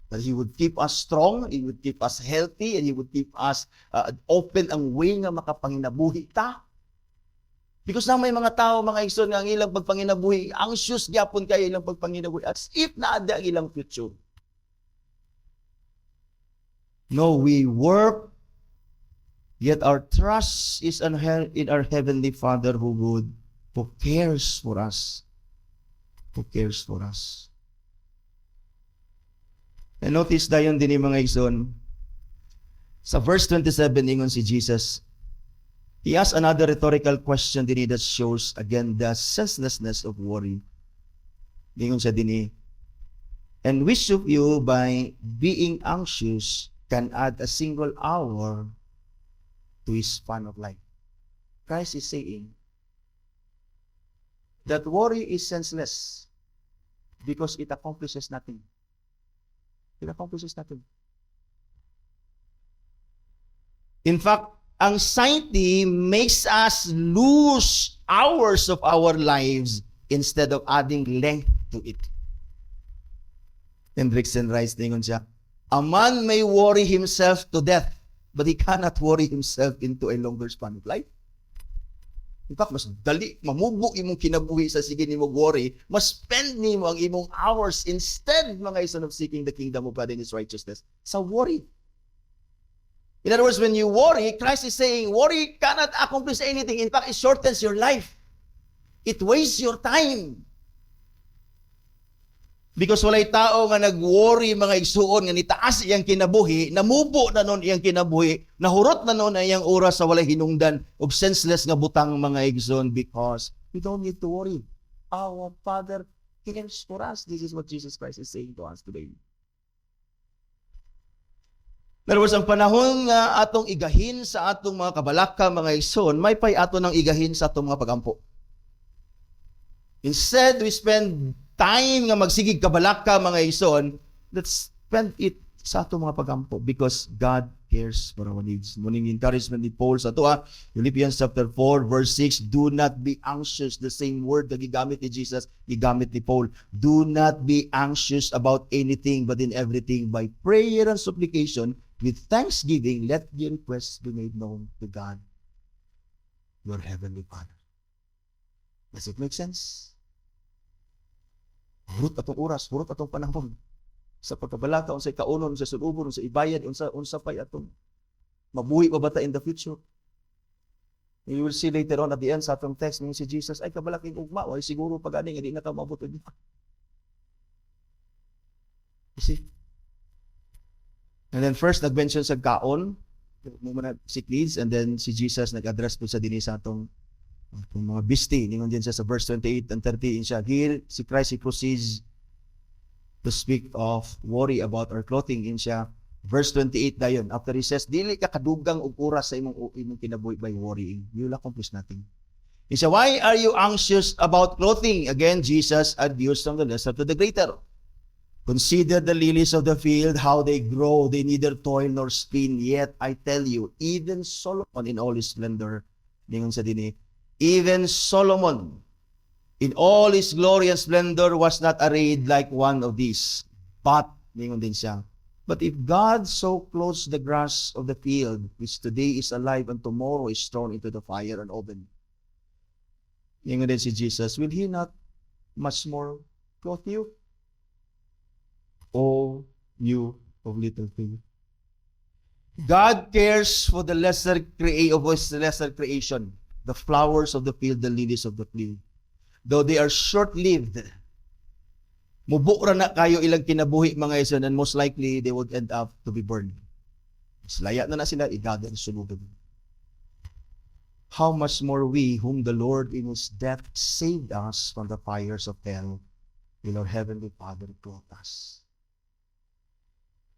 That He would keep us strong, He would keep us healthy, and He would keep us open ang way nga makapanginabuhi ta. Because na may mga tao, mga Igsoon, nga ang ilang pagpanginabuhi, anxious gyapon kayo ilang pagpanginabuhi, as if naada ang ilang future. No, we work, yet our trust is in our Heavenly Father who cares for us. Who cares for us. And notice dayon din mga Igsoon, sa verse 27, ingon si Jesus, He asked another rhetorical question din that shows again the senselessness of worry. Ingon siya din, and which of you by being anxious can add a single hour to his span of life? Christ is saying that worry is senseless because it accomplishes nothing. It accomplishes nothing. In fact, anxiety makes us lose hours of our lives instead of adding length to it. Hendrickson writes, tingon siya, a man may worry himself to death, but he cannot worry himself into a longer span of life. In fact, mas dali, mamubo imong kinabuhi sa sige nimo worry, mas spend nimo ang imong hours instead, mga son of seeking the kingdom of God and His righteousness, sa worry. In other words, when you worry, Christ is saying, worry cannot accomplish anything. In fact, it shortens your life. It wastes your time. Because walay tao nga nag-worry mga igsuon nga nitaas iyang kinabuhi, namubo na nun iyang kinabuhi, nahurot na nun iyang oras sa walay hinungdan of senseless nga butang mga igsuon, because we don't need to worry. Our Father cares for us. This is what Jesus Christ is saying to us today. In other words, ang panahon nga atong igahin sa atong mga kabalaka, mga igsoon, may pay ato ng igahin sa atong mga pagampo. Instead, we spend time nga magsigig kabalaka, mga igsoon, let's spend it sa atong mga pagampo because God cares for our needs. Muning encouragement ni Paul sa ito, Philippians chapter 4, verse 6, do not be anxious. The same word na gigamit ni Jesus, gigamit ni Paul. Do not be anxious about anything, but in everything, by prayer and supplication, with thanksgiving, let your requests be made known to God, your heavenly Father. Does it make sense? Hurot atong oras, hurot atong panahon. Sa pagkabalaka, unsay kaunon, unsay sulubon, unsay ibayad, unsa pay atong mabuhi pa bata in the future. You will see later on at the end sa atong text ni si Jesus, ay kabalaking ugma, wala siguro pag ani nga di na ka mabuto niya. You see? And then first, nag-mention sa kaon, muna sick needs, and then si Jesus nag-address po sa dinis sa atong mga bisti. Ningon din siya sa verse 28 and 30 siya. Here, si Christ, he proceeds to speak of worry about our clothing in siya. Verse 28 dayon. After he says, dili ka kadugang og oras sa imong kinabuhi by worrying. You will accomplish nothing. He said, why are you anxious about clothing? Again, Jesus adduced from the lesser to the greater. Consider the lilies of the field, how they grow. They neither toil nor spin. Yet, I tell you, even Solomon in all his splendor, ningon sa dini, even Solomon, in all his glory and splendor, was not arrayed like one of these. But, ningon din siya, but if God so clothes the grass of the field, which today is alive and tomorrow is thrown into the fire and oven, ningon din si Jesus, will He not much more clothe you? O you of little faith. God cares for the lesser creation, the flowers of the field, the lilies of the field. Though they are short-lived, mubukra na kayo ilang kinabuhi mga ison, and most likely they would end up to be burned. Laya na sila, igada na sunugod. How much more we, whom the Lord in His death saved us from the fires of hell, will our Heavenly Father clothe us.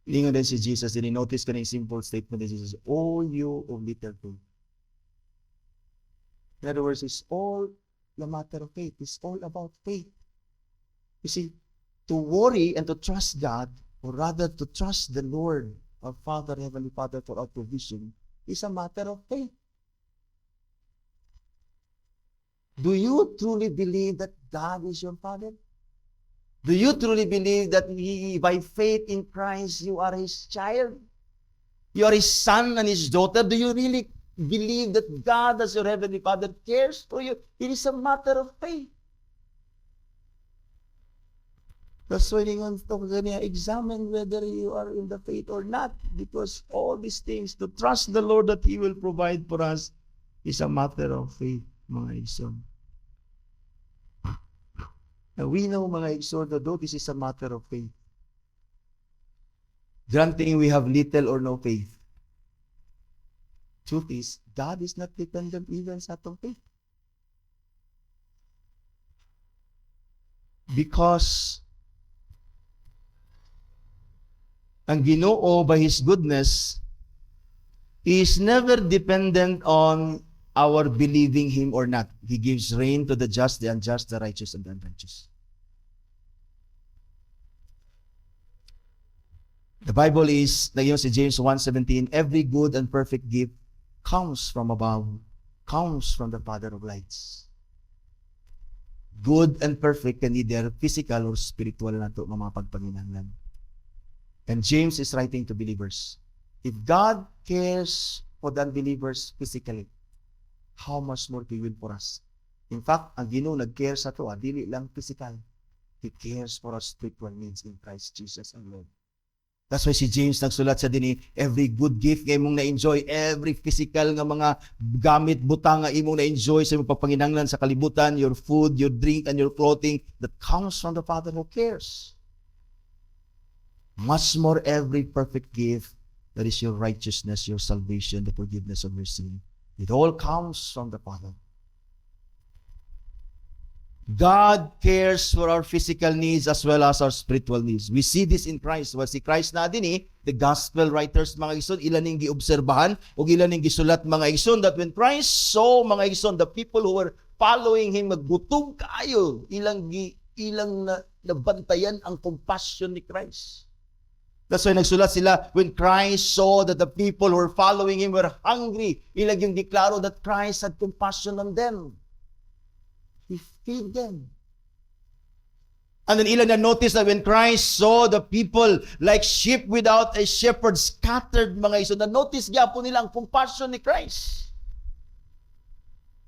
Ingon din si Jesus, notice ko na yung simple statement ni Jesus, O you of little faith. In other words, it's all a matter of faith. It's all about faith. You see, to worry and to trust God, or rather to trust the Lord, our Father, Heavenly Father, for our provision, is a matter of faith. Do you truly believe that God is your Father? Do you truly believe that by faith in Christ, you are His child? You are His son and His daughter? Do you really believe that God, as your Heavenly Father, cares for you? It is a matter of faith. That's why examine whether you are in the faith or not, because all these things, to trust the Lord that He will provide for us, is a matter of faith, mga igsoon. Now, we know, mga igsoon, that though this is a matter of faith, granting we have little or no faith, truth is, God is not dependent even sa atong faith. Because ang Ginoo, by His goodness, is never dependent on our believing Him or not. He gives rain to the just, the unjust, the righteous, and the unrighteous. The Bible is, nagyon si James 1:17, every good and perfect gift comes from above, comes from the Father of lights. Good and perfect can either physical or spiritual na ito, mga pagpanginahanglan. And James is writing to believers. If God cares for the unbelievers physically, how much more He will for us. In fact, ang Ginoo nag-care sa to, dili lang physical. He cares for our spiritual needs in Christ Jesus our Lord. That's why si James nagsulat sa dinhi, every good gift nga imong na-enjoy, every physical nga mga gamit, butang nga imong na-enjoy sa imong pagpanginahanglan sa kalibutan, your food, your drink, and your clothing, that comes from the Father who cares. Much more every perfect gift, that is your righteousness, your salvation, the forgiveness of your sin. It all comes from the Father. God cares for our physical needs as well as our spiritual needs. We see this in Christ. Well, si Christ na din the gospel writers mga igsoon, ilan ning giobserbahan o ilan ning gisulat mga igsoon, that when Christ saw mga igsoon, the people who were following Him, maggutom kayo, ilang nabantayan ang compassion ni Christ. That's why nagsulat sila, when Christ saw that the people who were following Him were hungry, ilang yung deklaro that Christ had compassion on them. He feed them. And then ilan na notice that when Christ saw the people like sheep without a shepherd scattered mga iso, na notice niya po nila ang compassion ni Christ.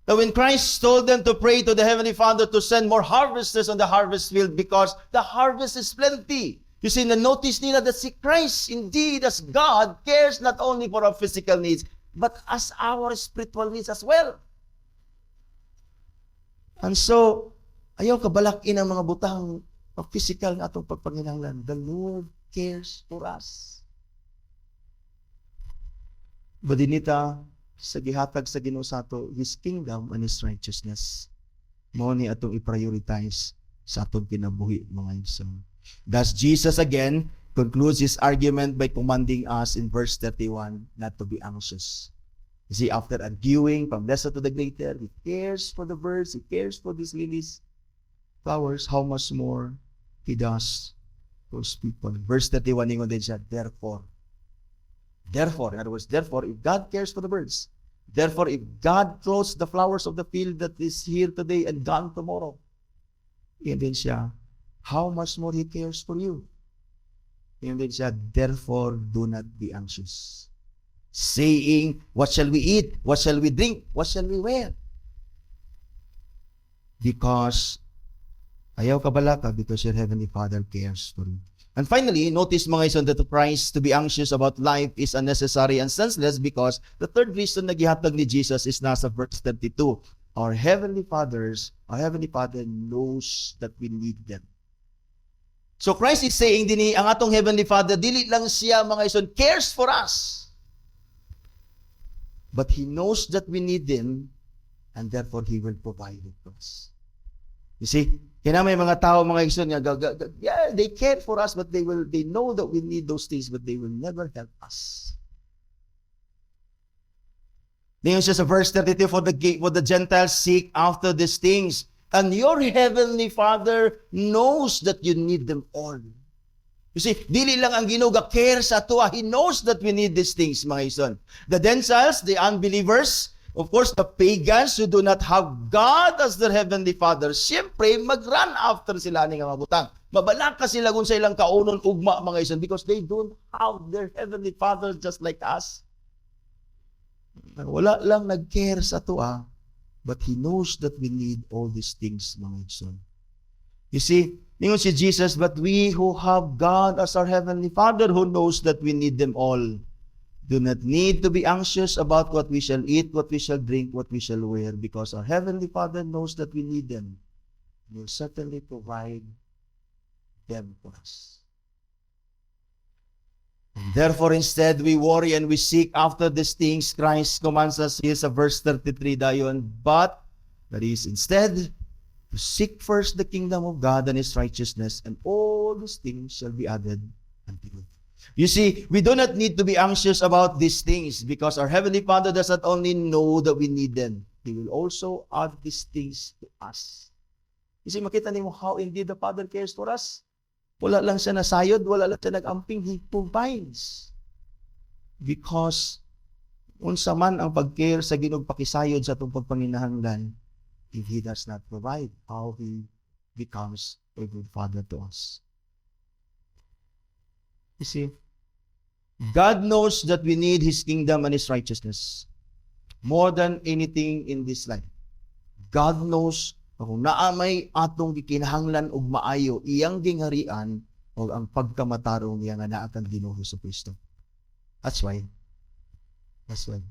That when Christ told them to pray to the Heavenly Father to send more harvesters on the harvest field because the harvest is plenty. You see, na-notice nila that si Christ, indeed, as God, cares not only for our physical needs, but as our spiritual needs as well. And so, ayaw kabalakin ang mga butang of physical na atong pagpanginahanglan. The Lord cares for us. Badinita, sa gihatag sa Ginoo sa ato, His kingdom and His righteousness. Mao ni atong i-prioritize sa atong kinabuhi, mga igsoon. Thus, Jesus again concludes His argument by commanding us in verse 31 not to be anxious. You see, after arguing from lesser to the greater, He cares for the birds, He cares for these lilies, flowers, how much more He does those people. Verse 31, ingon din siya, therefore, in other words, therefore, if God cares for the birds, therefore, if God clothes the flowers of the field that is here today and gone tomorrow, ingon din siya, how much more He cares for you. Ingon din siya, therefore, do not be anxious, saying, what shall we eat? What shall we drink? What shall we wear? Because, ayaw kabalaka, because your Heavenly Father cares for you. And finally, notice mga ison that Christ to be anxious about life is unnecessary and senseless because the third reason na gihatag ni Jesus is nasa verse 32. Our Heavenly Father knows that we need them. So Christ is saying din ang atong Heavenly Father, dili lang siya mga ison, cares for us. But He knows that we need Him, and therefore He will provide it for us. You see, kaya may mga tao, mga igsoon, yeah, they care for us, but they know that we need those things, but they will never help us. Ngayon siya sa verse 32, for the Gentiles seek after these things, and your Heavenly Father knows that you need them all. You see, dili lang ang Ginoo ga-care sa ato, He knows that we need these things, mga ison. The Gentiles, the unbelievers, of course, the pagans who do not have God as their Heavenly Father, siyempre, mag-run after sila ni nga mabutang. Mabalaka sila kung sa ilang kaunon ugma, mga ison, because they don't have their Heavenly Father just like us. Wala lang nag-care sa ato, but He knows that we need all these things, mga ison. You see, ningon si Jesus, but we who have God as our Heavenly Father who knows that we need them all, do not need to be anxious about what we shall eat, what we shall drink, what we shall wear, because our Heavenly Father knows that we need them. He will certainly provide them for us. And therefore, instead, we worry and we seek after these things. Christ commands us here sa verse 33 dayon, but, that is, instead, to seek first the kingdom of God and His righteousness, and all these things shall be added unto you. You see, we do not need to be anxious about these things because our Heavenly Father does not only know that we need them, He will also add these things to us. You see, makita niyo how indeed the Father cares for us. Wala lang siya nasayod, wala lang siya nag-amping, He provides. Because, unsa man ang pag-care sa Ginoo pakisayod sa itong pagpanginahanglan, if He does not provide, how He becomes a good Father to us. You see, God knows that we need His kingdom and His righteousness. more than anything in this life. God knows kung naamay atong gikinahanglan og maayo iyang gingharian o ang pagkamatarong niya nga naa kang Ginoo Jesucristo. That's why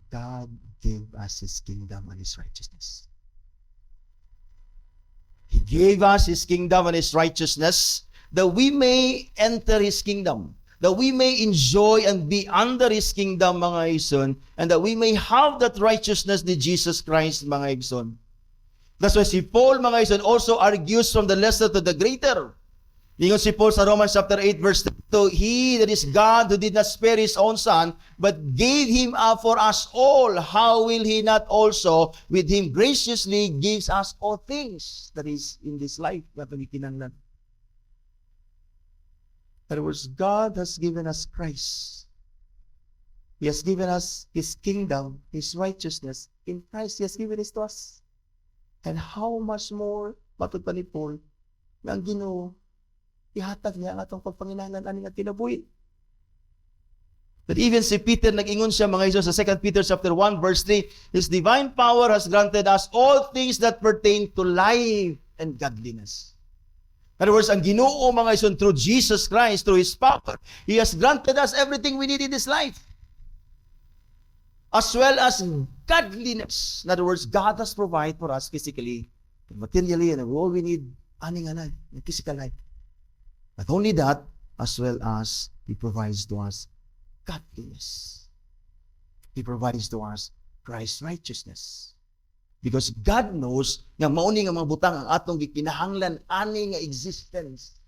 God gave us His kingdom and His righteousness. He gave us His kingdom and His righteousness that we may enter His kingdom, that we may enjoy and be under His kingdom, mga igsoon, and that we may have that righteousness ni Jesus Christ, mga igsoon. That's why si Paul, mga igsoon, also argues from the lesser to the greater. Ingon si Paul sa Romans chapter 8 verse 2, He that is God who did not spare His own Son, but gave Him up for us all, how will He not also with Him graciously gives us all things that is in this life na pagkikinanglan? In other words, God has given us Christ. He has given us His kingdom, His righteousness. In Christ, He has given this to us. And how much more, matod pa ni Paul, na ang Ginoo, ihatag niya ang atong pagpanginahanglan ani nga kinabuhi. But even si Peter, nag-ingon siya, mga igsoon, sa 2 Peter chapter 1 verse 3, His divine power has granted us all things that pertain to life and godliness. In other words, ang Ginoo, mga igsoon, through Jesus Christ, through His power, He has granted us everything we need in this life. As well as godliness. In other words, God has provided for us physically, materially, and all we need, ani nga na, physical life. Not only that, as well as He provides to us godliness. He provides to us Christ's righteousness. Because God knows nga mauni nga mga butang ang atong gikinahanglan ani nga existence.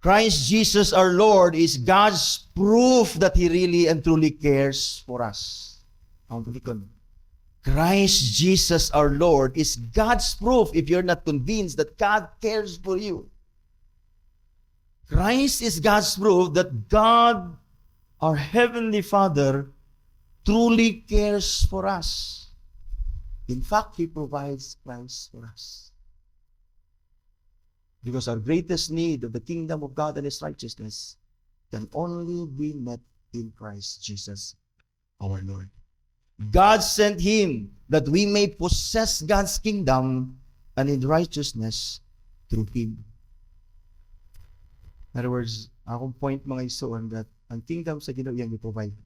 Christ Jesus our Lord is God's proof that He really and truly cares for us. Ang tulikon. Christ Jesus our Lord is God's proof if you're not convinced that God cares for you. Christ is God's proof that God, our Heavenly Father, truly cares for us. In fact, He provides Christ for us. Because our greatest need of the kingdom of God and His righteousness can only be met in Christ Jesus our Lord. God sent Him that we may possess God's kingdom and in righteousness through Him. In other words, akong point, mga igsoon, that ang kingdom sa Ginoo iyang i-provide.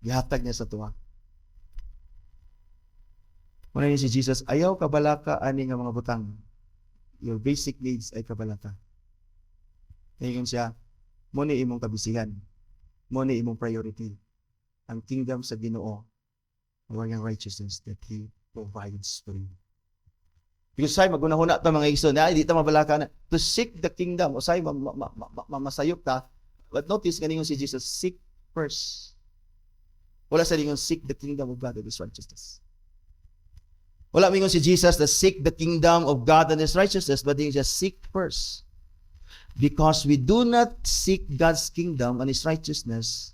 Gihatag niya sa tuwa. Muna niya si Jesus, ayaw kabalaka ani nga mga butang. Your basic needs ay kabalaka. Ngayon siya, muna imong kabisihan. Muna imong priority. Ang kingdom sa Ginoo, ang righteousness that He provides for you. Because say, magunahuna ito mga igsoon, di ito mabalaka na, to seek the kingdom, o say, mamasayok ta, but notice, ganingon si Jesus, seek first. Wala sa lingon, seek the kingdom of God and His righteousness. Wala mingon si Jesus na seek the kingdom of God and His righteousness, but He just seek first. Because we do not seek God's kingdom and His righteousness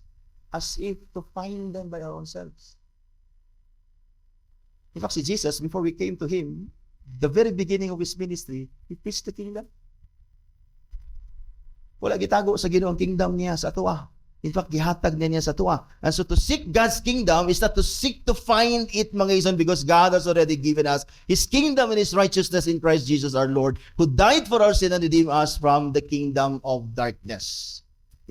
as if to find them by our own selves. In fact, si Jesus, before we came to Him, the very beginning of His ministry, He preached the kingdom. Wala gitago sa Ginoo ang kingdom niya sa atoa. In fact, gihatag niya sa atoa. And so to seek God's kingdom is not to seek to find it, mga igsoon, because God has already given us His kingdom and His righteousness in Christ Jesus our Lord, who died for our sin and redeemed us from the kingdom of darkness.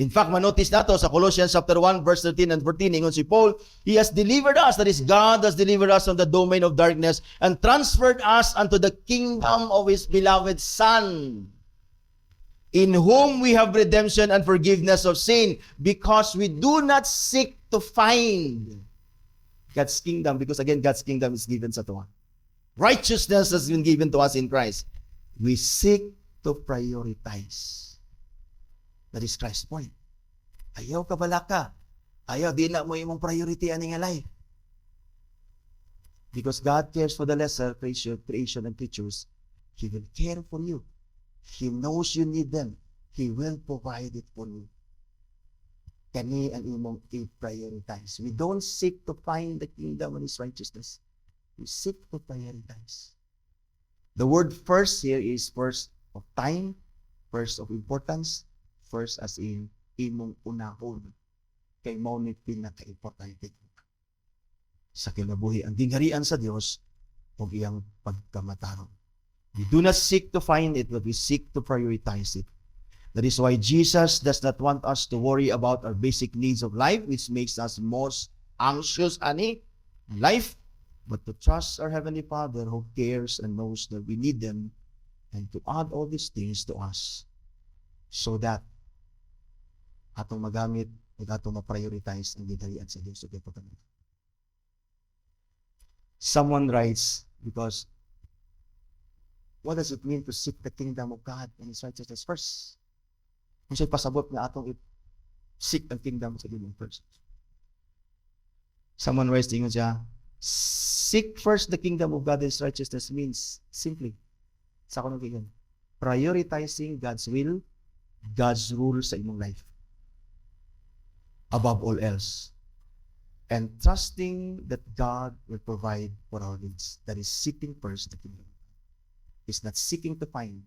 In fact, manotice nato sa Colossians chapter 1 verse 13 and 14, ingon si Paul, He has delivered us, that is, God has delivered us from the domain of darkness and transferred us unto the kingdom of His beloved Son, in whom we have redemption and forgiveness of sin, because we do not seek to find God's kingdom, because again, God's kingdom is given sa tuwa. Righteousness has been given to us in Christ. We seek to prioritize. That is Christ's point. Ayaw kabalaka. Ayaw, di na mo imong priority ani nga life. Because God cares for the lesser creation and creatures, He will care for you. He knows you need them. He will provide it for you. Kani ang imong i-prioritize. We don't seek to find the kingdom and His righteousness. We seek to prioritize. The word first here is first of time, first of importance, first as in imong unahon. kay mao ni pinaka-importante sa kinabuhi ang gingharian sa Dios ug iyang pagkamatarong. We do not seek to find it, but we seek to prioritize it. That is why Jesus does not want us to worry about our basic needs of life, which makes us most anxious in life, but to trust our Heavenly Father who cares and knows that we need them, and to add all these things to us so that atong magamit ug atong ma-prioritize ang gingharian sa Dios ug ipagpatuloy. Someone writes, because what does it mean to seek the kingdom of God and His righteousness first? Kung siya'y pasabot nga atong seek ang kingdom sa Dios first. Someone writes, tingin siya, seek first the kingdom of God and His righteousness means simply, sa akong nagiging, prioritizing God's will, God's rule sa imong life above all else. And trusting that God will provide for our needs. That is seeking first the kingdom. It's not seeking to find,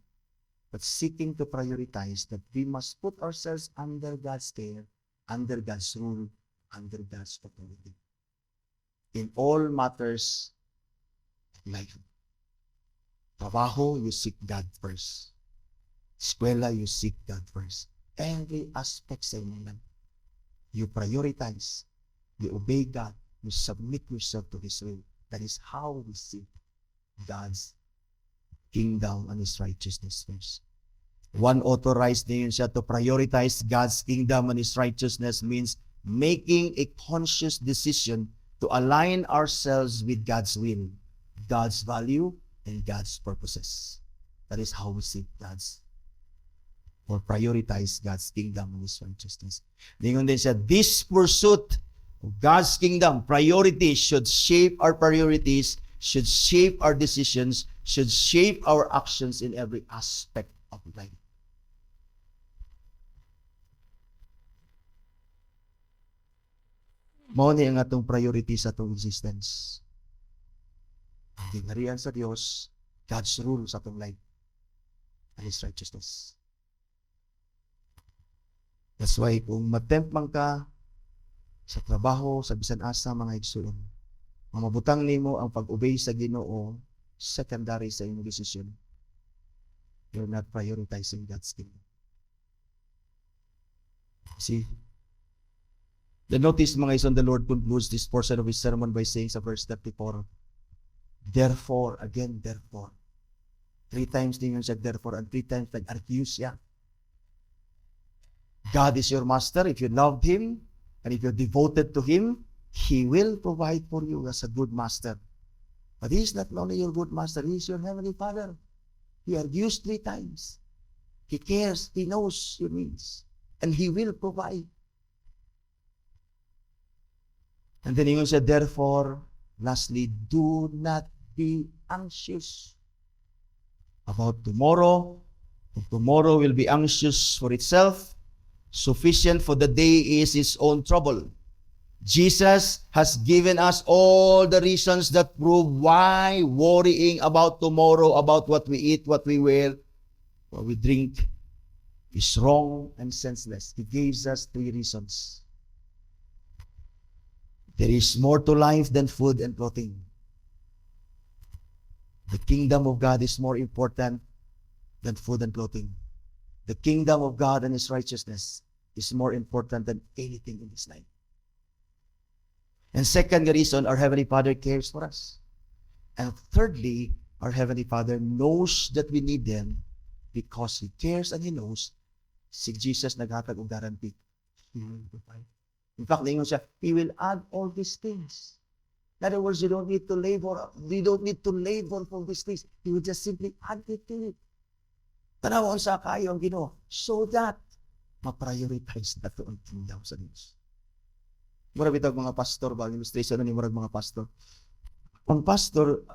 but seeking to prioritize that we must put ourselves under God's care, under God's rule, under God's authority. In all matters of life. Trabaho, you seek God first. Eskwela, you seek God first. Every aspect sa inyong life. You prioritize. You obey God. You submit yourself to His will. That is how we seek God's kingdom and His righteousness first. One authorized din siya to prioritize God's kingdom and His righteousness means making a conscious decision to align ourselves with God's will, God's value, and God's purposes. That is how we seek God's or prioritize God's kingdom and His righteousness. Ningon din siya, this pursuit of God's kingdom, priorities should shape our priorities, should shape our decisions, should shape our actions in every aspect of life. Mao ni ang atong priority sa atong existence. Ang gingharian sa Dios, God's rule sa atong life, and His righteousness. That's why kung matempt man ka sa trabaho, sa bisan asa mga igsoon, mamabutang nimo ang pag-obey sa Ginoo secondary sa imong decision. You're not prioritizing God's kingdom. See? The notice mga ison, the Lord concludes this portion of His sermon by saying sa verse 34, therefore, again, therefore. 3 times din yun siya, therefore, and 3 times nag-accuse siya. God is your master. If you love Him, and if you're devoted to Him, He will provide for you as a good master. But He is not only your good master, He is your Heavenly Father. He argues 3 times. He cares, He knows your needs, and He will provide. And then He said, therefore, lastly, do not be anxious about tomorrow. For tomorrow will be anxious for itself. Sufficient for the day is its own trouble. Jesus has given us all the reasons that prove why worrying about tomorrow, about what we eat, what we wear, what we drink, is wrong and senseless. He gives us 3 reasons. There is more to life than food and clothing. The kingdom of God is more important than food and clothing. The kingdom of God and His righteousness is more important than anything in this life. And second reason, our Heavenly Father cares for us. And thirdly, our Heavenly Father knows that we need them because He cares and He knows. Si Jesus naghatag og guarantee. He will provide. In fact, lingon siya, He will add all these things. In other words, you don't need to labor. You don't need to labor for these things. He will just simply add it to it. Tanawon sa kayo ang Ginoo so that ma-prioritize na ito ang kingdom sa Diyos. Murag bitag mga pastor ba, illustration na ni murag mga pastor. Ang pastor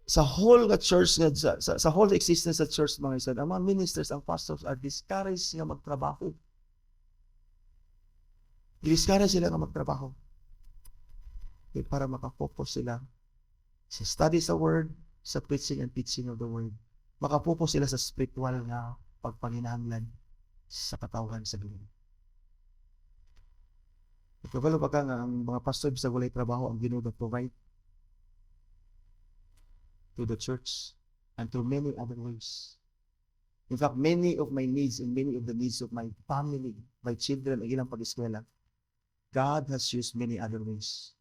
sa whole nga church sa whole existence sa church mga isan, ang mga ministers, ang pastors are discouraged nga magtrabaho. Discouraged sila nga magtrabaho. Para makafocus sila sa study sa word, sa preaching and teaching of the word. Makapokus sila sa spiritual nga pagpanginahanglan. sa katawhan sa Ginoo. Kabalo pa ka nga ang mga pastor sa walay trabaho ang Ginoo provide to the church and through many other ways. In fact, many of my needs and many of the needs of my family, my children, ang ilang pag-eskwela, God has used many other ways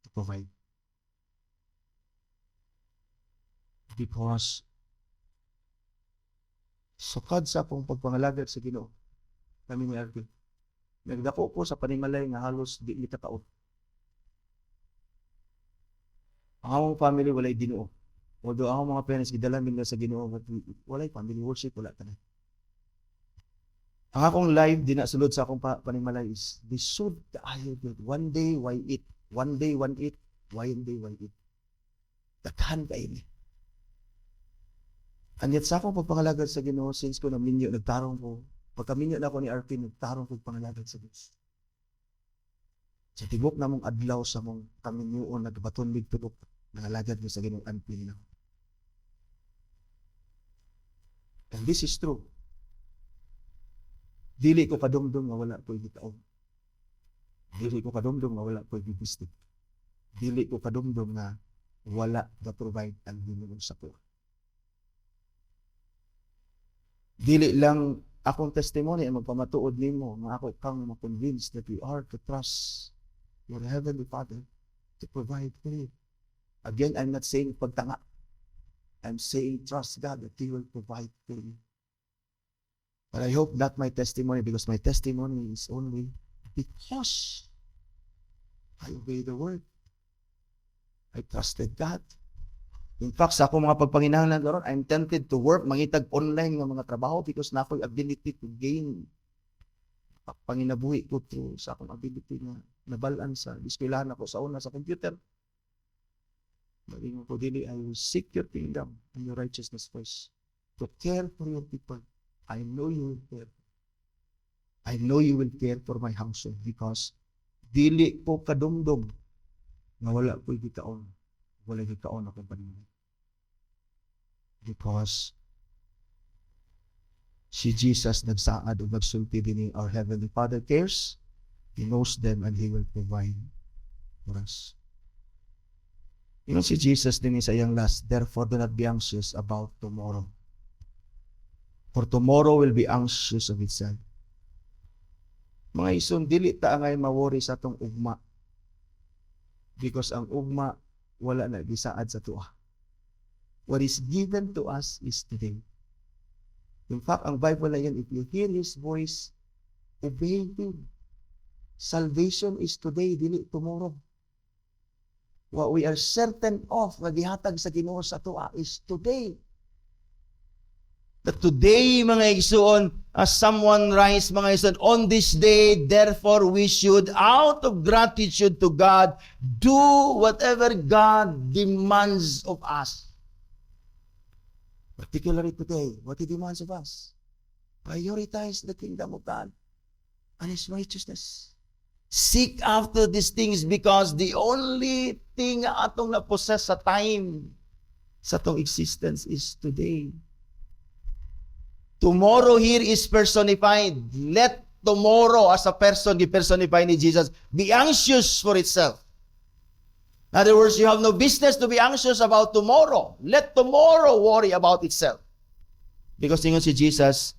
to provide. Because sukad sa akong pagpangalagad sa Ginoo, kami ni Arvin, nagdako ko sa panimalay nga halos di mitataot. Ang among family walay Ginoo. Although ang mga parents gidala nila sa Ginoo, walay family worship, wala tanan. Ang akong life di na sulod sa akong panimalay is they should die good. One day why eat, one day one eat, one day one eat. Daghan kay ni. And yet sa akong pagpangalagad sa Ginoo, since ko na minyo nagtarong ko, pagka minyo na ako ni Arvin, nagtarong ko pangalagad sa Diyos. Sa tibok na mong adlaw sa mong kaminyoon, nagbaton big tulok, nangalagad mo sa Ginoo until now. And this is true. Dili ko kadumdum nga wala ko'y gitaon. Dili ko kadumdum nga wala ko'y gibistig. Dili ko kadumdum nga wala ga-provide ang Ginoo sa ko. Dili lang akong testimony ang magpamatuod nimo nga ako kang ma-convince that you are to trust your Heavenly Father to provide for you. Again, I'm not saying pagtanga. I'm saying trust God that He will provide for you. But I hope not my testimony, because my testimony is only because I obey the word. I trusted God. In fact, sa akong mga pagpanginahanglan karon, I'm tempted to work, mangitag online nga mga trabaho because na ako'y ability to gain panginabuhi ko to sa akong ability na nabalaan sa eskwelahan ako sa una sa computer. Malingon ko dili, I will seek your kingdom and your righteousness first. To care for your people. I know you will care. I know you will care for my household because dili ko kadumdum na wala ko'y gitaon. Wala gitaon akong paningin. Because si Jesus nagsaad o nagsulti din our Heavenly Father cares. He knows them and He will provide for us. Yung si Jesus din sa iyang last, therefore do not be anxious about tomorrow. For tomorrow will be anxious of itself. Mga ison, dili ta ngay ma-worry sa atong ugma. Because ang ugma, wala na gisaad sa tuwa. What is given to us is today. In fact, ang Bible na yan, if you hear His voice, obey Him. Salvation is today, dili tomorrow. What we are certain of, nga gihatag sa Ginoo sa tuwa is today. That today, mga igsoon, as someone writes, mga igsoon, on this day, therefore we should, out of gratitude to God, do whatever God demands of us. Particularly today, what He demands of us? Prioritize the kingdom of God and His righteousness. Seek after these things because the only thing atong na-possess sa time, sa atong existence is today. Tomorrow here is personified. Let tomorrow as a person be personified ni Jesus be anxious for itself. In other words, you have no business to be anxious about tomorrow. Let tomorrow worry about itself. Because tingin si Jesus,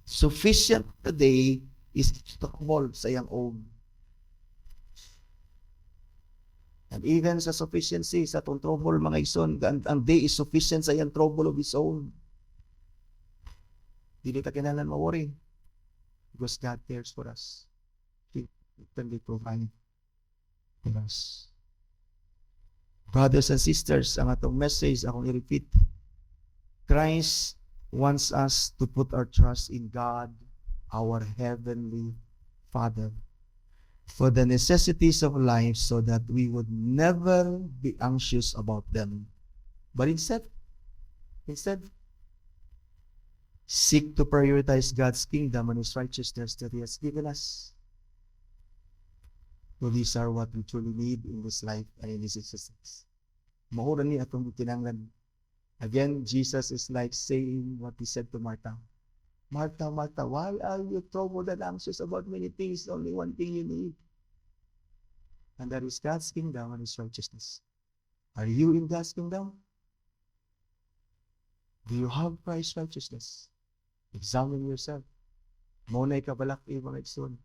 sufficient today is trouble sa iyang own. And even sa sufficiency, sa itong trouble, mga ison, ang day is sufficient sa iyang trouble of its own. Dili ta kailangan ma-worry. Because God cares for us. He can provide for us. Brothers and sisters, ang atong message, akong i-repeat. Christ wants us to put our trust in God, our Heavenly Father, for the necessities of life so that we would never be anxious about them. But instead, seek to prioritize God's kingdom and His righteousness that He has given us. So these are what we truly need in this life and in this existence. Mahura ni atong kinanglan. Again, Jesus is like saying what He said to Martha. Martha, Martha, why are you troubled and anxious about many things? Only one thing you need. And that is God's kingdom and His righteousness. Are you in God's kingdom? Do you have Christ's righteousness? Examine yourself. Muna'y kabalaki mga igsoon.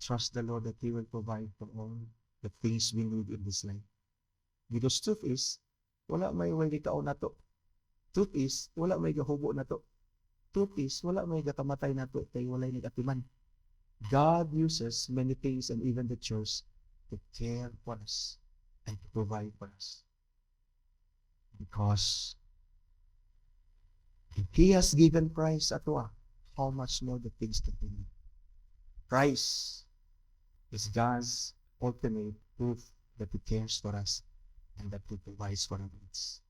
Trust the Lord that He will provide for all the things we need in this life. Because truth is, wala may kaon na to. Truth is, wala may gahubo na to. Truth is, wala may gakamatay na to, kay walay nagatiman. God uses many things and even the church to care for us and to provide for us. Because if He has given Christ ato, how much more the things that we need. Christ is God's ultimate proof that He cares for us and that He provides for our needs.